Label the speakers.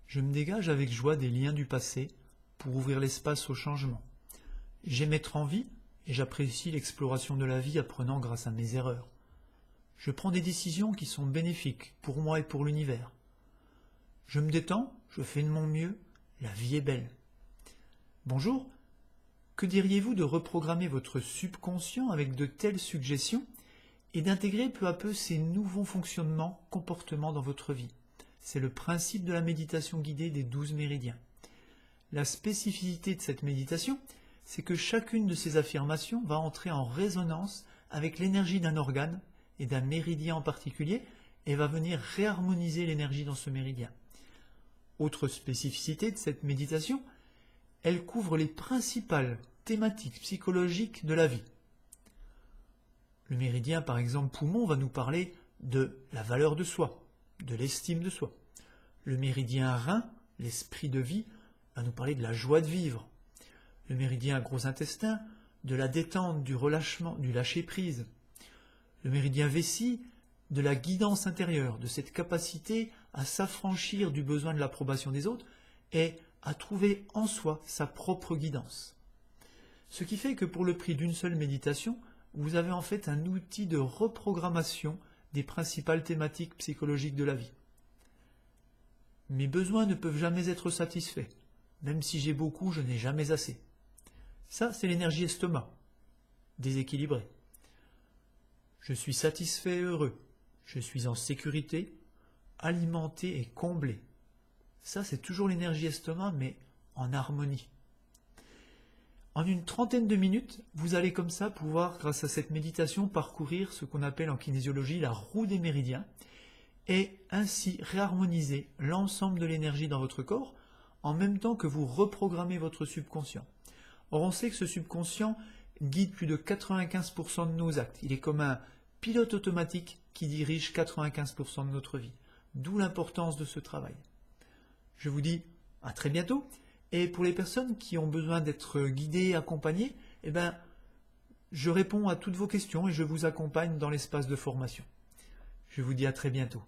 Speaker 1: Je me dégage avec joie des liens du passé pour ouvrir l'espace au changement. J'aime être en vie et j'apprécie l'exploration de la vie apprenant grâce à mes erreurs. Je prends des décisions qui sont bénéfiques pour moi et pour l'univers. Je me détends, je fais de mon mieux, la vie est belle. Bonjour, que diriez-vous de reprogrammer votre subconscient avec de telles suggestions et d'intégrer peu à peu ces nouveaux fonctionnements, comportements dans votre vie? C'est le principe de la méditation guidée des 12 méridiens. La spécificité de cette méditation, c'est que chacune de ces affirmations va entrer en résonance avec l'énergie d'un organe et d'un méridien en particulier et va venir réharmoniser l'énergie dans ce méridien. Autre spécificité de cette méditation, elle couvre les principales thématiques psychologiques de la vie. Le méridien, par exemple, poumon, va nous parler de la valeur de soi, de l'estime de soi. Le méridien rein, l'esprit de vie, va nous parler de la joie de vivre. Le méridien gros intestin, de la détente, du relâchement, du lâcher-prise. Le méridien vessie, de la guidance intérieure, de cette capacité à s'affranchir du besoin de l'approbation des autres et à trouver en soi sa propre guidance. Ce qui fait que pour le prix d'une seule méditation, vous avez en fait un outil de reprogrammation des principales thématiques psychologiques de la vie. Mes besoins ne peuvent jamais être satisfaits. Même si j'ai beaucoup, je n'ai jamais assez. Ça, c'est l'énergie estomac, déséquilibrée. Je suis satisfait et heureux. Je suis en sécurité, alimenté et comblé. Ça, c'est toujours l'énergie estomac, mais en harmonie. En une trentaine de minutes, vous allez comme ça pouvoir, grâce à cette méditation, parcourir ce qu'on appelle en kinésiologie la roue des méridiens et ainsi réharmoniser l'ensemble de l'énergie dans votre corps en même temps que vous reprogrammez votre subconscient. Or, on sait que ce subconscient guide plus de 95% de nos actes. Il est comme un pilote automatique qui dirige 95% de notre vie. D'où l'importance de ce travail. Je vous dis à très bientôt. Et pour les personnes qui ont besoin d'être guidées, accompagnées, je réponds à toutes vos questions et je vous accompagne dans l'espace de formation. Je vous dis à très bientôt.